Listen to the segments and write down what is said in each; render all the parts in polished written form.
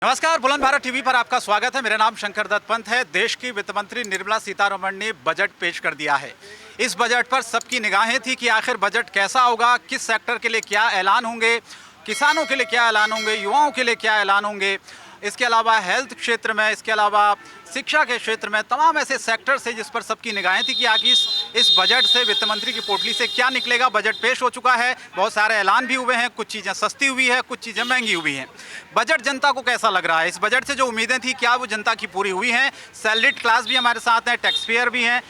नमस्कार, बुलंद भारत टीवी पर आपका स्वागत है। मेरा नाम शंकर दत्त पंत है। देश की वित्त मंत्री निर्मला सीतारमण ने बजट पेश कर दिया है। इस बजट पर सबकी निगाहें थी कि आखिर बजट कैसा होगा, किस सेक्टर के लिए क्या ऐलान होंगे, किसानों के लिए क्या ऐलान होंगे, युवाओं के लिए क्या ऐलान होंगे, इसके अलावा हेल्थ क्षेत्र में, इसके अलावा शिक्षा के क्षेत्र में तमाम ऐसे सेक्टर से जिस पर सबकी निगाहें थी कि आखिर इस बजट से वित्त मंत्री की पोटली से क्या निकलेगा। बजट पेश हो चुका है, बहुत सारे ऐलान भी हुए हैं, कुछ चीज़ें सस्ती हुई है, कुछ चीज़ें महंगी हुई हैं। बजट जनता को कैसा लग रहा है? इस बजट से जो उम्मीदें थी क्या वो जनता की पूरी हुई हैं? सैलरीड क्लास भी हमारे साथ हैं, टैक्स पेयर भी हैं,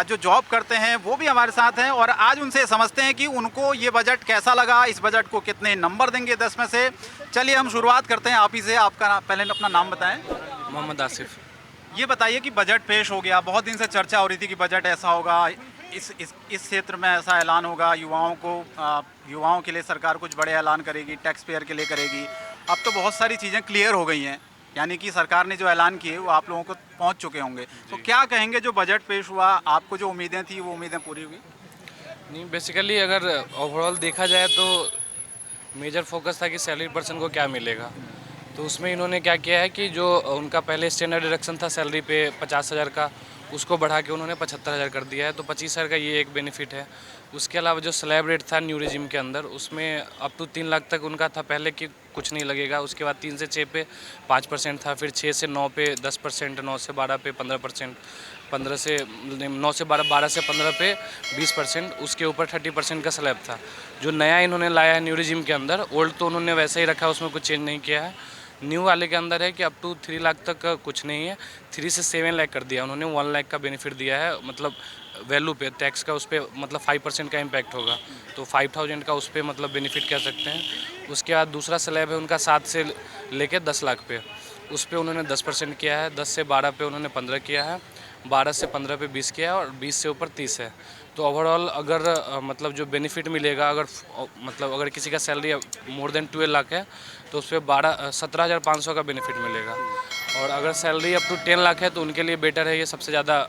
जो जॉब करते हैं वो भी हमारे साथ हैं और आज उनसे समझते हैं कि उनको ये बजट कैसा लगा, इस बजट को कितने नंबर देंगे 10 में से। चलिए हम शुरुआत करते हैं आप ही से। आपका पहले अपना नाम बताएं। मोहम्मद आसिफ। ये बताइए कि बजट पेश हो गया, बहुत दिन से चर्चा हो रही थी कि बजट ऐसा होगा, इस क्षेत्र में ऐसा ऐलान होगा, युवाओं के लिए सरकार कुछ बड़े ऐलान करेगी, टैक्स पेयर के लिए करेगी। अब तो बहुत सारी चीज़ें क्लियर हो गई हैं, यानी कि सरकार ने जो ऐलान किए वो आप लोगों को पहुंच चुके होंगे। तो क्या कहेंगे, जो बजट पेश हुआ आपको जो उम्मीदें थी वो उम्मीदें पूरी हुई? नहीं, बेसिकली अगर ओवरऑल देखा जाए तो मेजर फोकस था कि सैलरी पर्सन को क्या मिलेगा। तो उसमें इन्होंने क्या किया है कि जो उनका पहले स्टैंडर्ड डिडक्शन था सैलरी पे 50,000 का, उसको बढ़ा के उन्होंने 75,000 कर दिया है। तो 25,000 का ये एक बेनिफिट है। उसके अलावा जो स्लैब रेट था न्यू रिजिम के अंदर, उसमें अप टू 3 लाख तक उनका था पहले कि कुछ नहीं लगेगा। उसके बाद 3 से 6 पे 5% था, फिर 6 से 9 पे 10%, 9 से 12 पे 15%, 15 से 9 से 12, 12 से 15 पे 20%, उसके ऊपर 30% का स्लैब था। जो नया इन्होंने लाया है न्यू रिजिम के अंदर, ओल्ड तो उन्होंने वैसे ही रखा है, उसमें कुछ चेंज नहीं किया है। न्यू वाले के अंदर है कि अप टू 3 लाख तक कुछ नहीं है, 3 से 7 लाख कर दिया उन्होंने। 1 लाख का बेनिफिट दिया है, मतलब वैल्यू पे टैक्स का उस पर मतलब 5% का इम्पैक्ट होगा, तो 5,000 का उस पर मतलब बेनिफिट कह सकते हैं। उसके बाद दूसरा स्लैब है उनका 7 से लेके 10 लाख पे, उस पर उन्होंने 10% किया है। 10 से 12 पे उन्होंने 15 किया है, 12 से 15 पे 20 किया है और 20 से ऊपर 30 है। तो ओवरऑल अगर मतलब जो बेनिफिट मिलेगा, अगर किसी का सैलरी मोर देन 12 लाख है तो उस पर 17,500 का बेनिफिट मिलेगा। और अगर सैलरी अप टू 10 लाख है तो उनके लिए बेटर है ये सबसे ज़्यादा।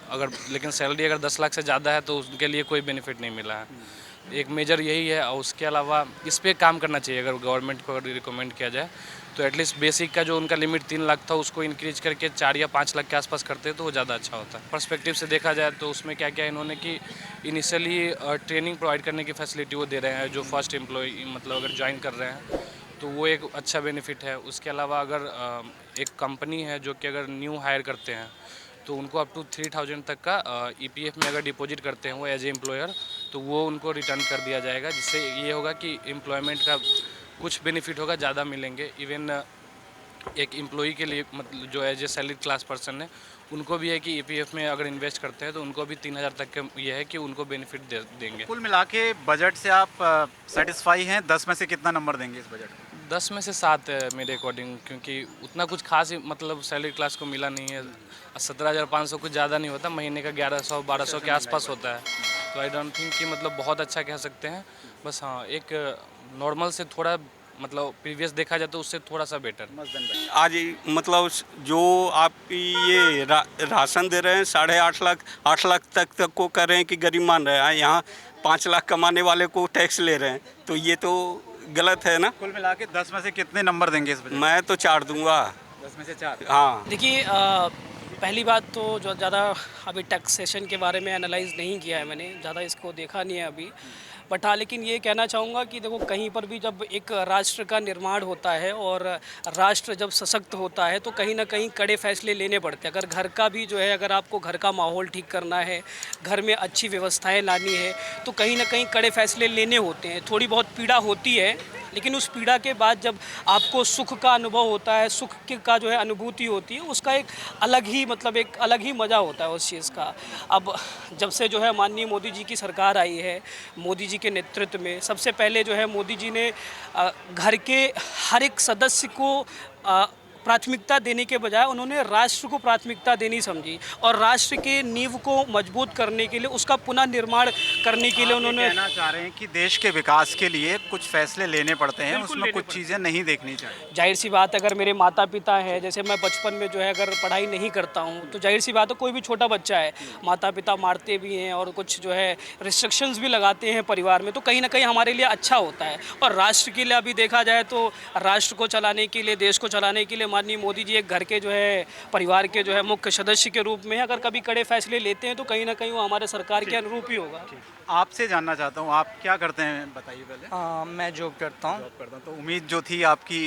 लेकिन सैलरी अगर 10 लाख से ज़्यादा है तो उनके लिए कोई बेनिफिट नहीं मिला है। एक मेजर यही है। और उसके अलावा इस पर काम करना चाहिए, अगर गवर्नमेंट को अगर रिकमेंड किया जाए तो एटलीस्ट बेसिक का जो उनका लिमिट 3 लाख था उसको इंक्रीज करके 4 या 5 लाख के आसपास करते तो वो ज़्यादा अच्छा होता है। पर्सपेक्टिव से देखा जाए तो उसमें क्या क्या इन्होंने कि इनिशियली ट्रेनिंग प्रोवाइड करने की फैसिलिटी वो दे रहे हैं, जो फर्स्ट एम्प्लॉय मतलब अगर ज्वाइन कर रहे हैं तो वो एक अच्छा बेनिफिट है। उसके अलावा अगर एक कंपनी है जो कि अगर न्यू हायर करते हैं तो उनको अप टू 3,000 तक का EPF में अगर डिपॉजिट करते हैं वो एज ए एम्प्लॉयर, तो वो उनको रिटर्न कर दिया जाएगा, जिससे ये होगा कि एम्प्लॉयमेंट का कुछ बेनिफिट होगा, ज़्यादा मिलेंगे। इवन एक एम्प्लॉई के लिए मतलब जो as a salary class person है उनको भी है कि EPF में अगर इन्वेस्ट करते हैं तो उनको भी 3,000 तक का ये है कि उनको बेनिफिट देंगे। कुल मिला के बजट से आप सेटिस्फाई हैं? 10 में से कितना नंबर देंगे इस बजट को? 10 में से 7 है मेरे अकॉर्डिंग, क्योंकि उतना कुछ खास ही मतलब सैलरी क्लास को मिला नहीं है। 17,500 कुछ ज़्यादा नहीं होता, महीने का 1100-1200 के आसपास होता है। तो आई डोंट थिंक कि मतलब बहुत अच्छा कह सकते हैं। बस हाँ, एक नॉर्मल से थोड़ा मतलब प्रीवियस देखा जाए तो उससे थोड़ा सा बेटर। आज मतलब जो आप ये राशन दे रहे हैं 8.5 लाख 8 लाख तक को कर रहे हैं कि गरीब मान रहे हैं। यहाँ 5 लाख कमाने वाले को टैक्स ले रहे हैं, तो ये तो गलत है ना। कुल मिला के 10 में से कितने नंबर देंगे इस बजट? मैं तो 4 दूंगा। 10 में से 4? हाँ, देखिए, पहली बात तो जो ज़्यादा अभी टैक्सेशन के बारे में एनालाइज नहीं किया है मैंने, ज़्यादा इसको देखा नहीं है अभी। बट हाँ, लेकिन ये कहना चाहूँगा कि देखो, कहीं पर भी जब एक राष्ट्र का निर्माण होता है और राष्ट्र जब सशक्त होता है तो कहीं ना कहीं कड़े फैसले लेने पड़ते हैं। अगर घर का भी जो है, अगर आपको घर का माहौल ठीक करना है, घर में अच्छी व्यवस्थाएं लानी है, तो कहीं ना कहीं कड़े फैसले लेने होते हैं। थोड़ी बहुत पीड़ा होती है, लेकिन उस पीड़ा के बाद जब आपको सुख का अनुभव होता है, का जो है अनुभूति होती है, उसका एक अलग ही मतलब एक अलग ही मज़ा होता है उस चीज़ का। अब जब से जो है माननीय मोदी जी की सरकार आई है, मोदी जी के नेतृत्व में, सबसे पहले जो है मोदी जी ने घर के हर एक सदस्य को प्राथमिकता देने के बजाय उन्होंने राष्ट्र को प्राथमिकता देनी समझी और राष्ट्र के नींव को मजबूत करने के लिए, उसका पुनः निर्माण करने के लिए उन्होंने। कहना चाह रहे हैं कि देश के विकास के लिए कुछ फैसले लेने पड़ते हैं, उसमें कुछ चीज़ें नहीं देखनी चाहिए। जाहिर सी बात, अगर मेरे माता पिता हैं, जैसे मैं बचपन में जो है अगर पढ़ाई नहीं करता हूँ तो जाहिर सी बात है कोई भी छोटा बच्चा है, माता पिता मारते भी हैं और कुछ जो है रिस्ट्रिक्शंस भी लगाते हैं परिवार में, तो कहीं ना कहीं हमारे लिए अच्छा होता है। और राष्ट्र के लिए अभी देखा जाए तो राष्ट्र को चलाने के लिए, देश को चलाने के लिए माननीय मोदी जी एक घर के जो है परिवार के जो है मुख्य सदस्य के रूप में, अगर कभी कड़े फैसले लेते हैं तो कहीं ना कहीं वो हमारे सरकार के अनुरूप ही होगा। आपसे जानना चाहता हूँ, आप क्या करते हैं बताइए पहले। मैं जॉब करता हूँ। जॉब करता हूँ, तो उम्मीद जो थी आपकी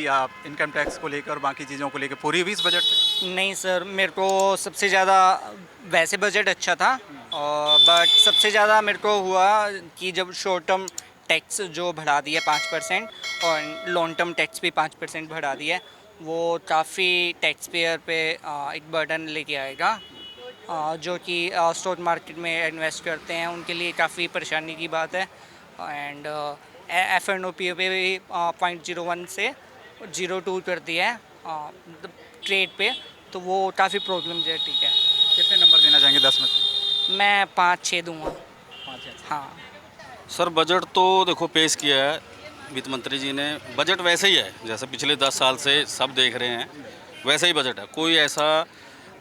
इनकम टैक्स को लेकर और बाकी चीज़ों को लेकर पूरी हुई इस बजट में? नहीं सर, मेरे को सबसे ज़्यादा वैसे बजट अच्छा था, बट सबसे ज़्यादा मेरे को हुआ कि जब शॉर्ट टर्म टैक्स जो बढ़ा दिया 5% और लॉन्ग टर्म टैक्स भी 5% बढ़ा दिया, वो काफ़ी टैक्स पेयर पे एक बर्डन लेके आएगा। जो कि स्टॉक मार्केट में इन्वेस्ट करते हैं उनके लिए काफ़ी परेशानी की बात है। एंड F&O पे भी 0.01 से 0.2 कर दिया है ट्रेड पे, तो वो काफ़ी प्रॉब्लम है। ठीक है, कितने नंबर देना चाहेंगे 10 में से? मैं 5-6 दूँगा। 5 हाँ सर बजट तो देखो पेश किया है वित्त मंत्री जी ने। बजट वैसे ही है जैसे पिछले 10 साल से सब देख रहे हैं, वैसे ही बजट है। कोई ऐसा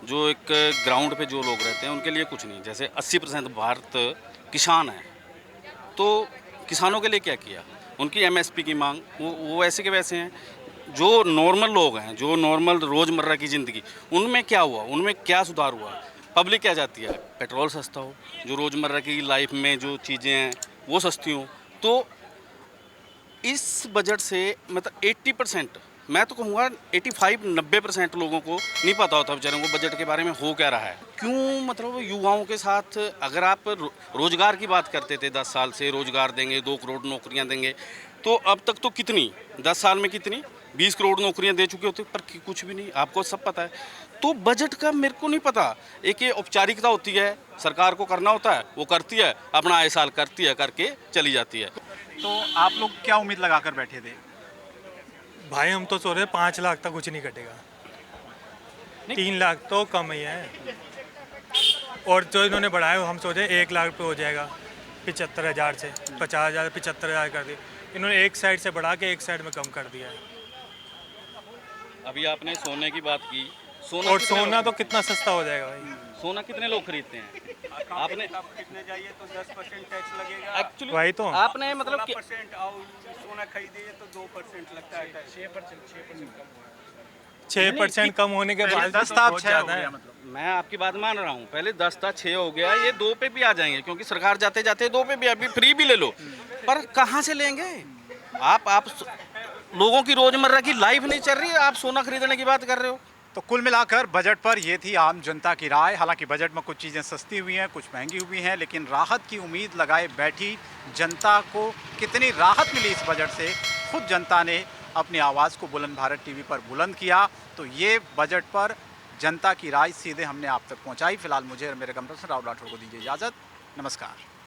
जो एक ग्राउंड पे जो लोग रहते हैं उनके लिए कुछ नहीं। जैसे 80% भारत किसान है, तो किसानों के लिए क्या किया? उनकी MSP की मांग वो वैसे के वैसे हैं। जो नॉर्मल लोग हैं, जो नॉर्मल रोज़मर्रा की ज़िंदगी, उनमें क्या हुआ? उनमें क्या सुधार हुआ? पब्लिक क्या चाहती है? पेट्रोल सस्ता हो, जो रोज़मर्रा की लाइफ में जो चीज़ें हैं वो सस्ती हों। तो इस बजट से मतलब 80%, मैं तो कहूँगा 85-90% लोगों को नहीं पता होता बेचारों को बजट के बारे में हो क्या रहा है। क्यों? मतलब युवाओं के साथ अगर आप रोज़गार की बात करते थे 10 साल से रोज़गार देंगे, 2 करोड़ नौकरियां देंगे, तो अब तक तो कितनी 10 साल में कितनी 20 करोड़ नौकरियां दे चुके होते, पर कुछ भी नहीं। आपको सब पता है। तो बजट का मेरे को नहीं पता। एक ये औपचारिकता होती है, सरकार को करना होता है, वो करती है, अपना आए साल करती है, करके चली जाती है। तो आप लोग क्या उम्मीद लगा कर बैठे थे? भाई हम तो सोच रहे 5 लाख तक कुछ नहीं कटेगा, 3 लाख तो कम ही है। और जो इन्होंने बढ़ाया हम सोचे 1 लाख पे हो जाएगा, 75,000 से 50,000 75,000 कर दिए। इन्होंने एक साइड से बढ़ा के एक साइड में कम कर दिया है। अभी आपने सोने की बात की, और सोना तो कितना सस्ता हो जाएगा भाई। सोना कितने लोग खरीदते हैं? आपने कितने जाइए तो 10% टैक्स लगेगा। एक्चुअली वही तो आपने मतलब कि 16% और सोना खरीदिए तो 2% लगता है टैक्स। 6% कम होने के बाद 10 तो था, अब बहुत 6 हो ज़्यादा गया है। मतलब। मैं आपकी बात मान रहा हूँ। पहले 10 था, 6 हो गया, ये 2 पे भी आ जाएंगे क्योंकि सरकार जाते जाते 2 पे भी, अभी फ्री भी ले लो। पर कहाँ से लेंगे आप लोगों की रोजमर्रा की लाइफ नहीं चल रही है, आप सोना खरीदने की बात कर रहे हो। तो कुल मिलाकर बजट पर ये थी आम जनता की राय। हालांकि बजट में कुछ चीज़ें सस्ती हुई हैं, कुछ महंगी हुई हैं, लेकिन राहत की उम्मीद लगाए बैठी जनता को कितनी राहत मिली इस बजट से, खुद जनता ने अपनी आवाज़ को बुलंद भारत टीवी पर बुलंद किया। तो ये बजट पर जनता की राय सीधे हमने आप तक पहुंचाई। फिलहाल मुझे और मेरे कमर से राहुल राठौर को दीजिए इजाज़त। नमस्कार।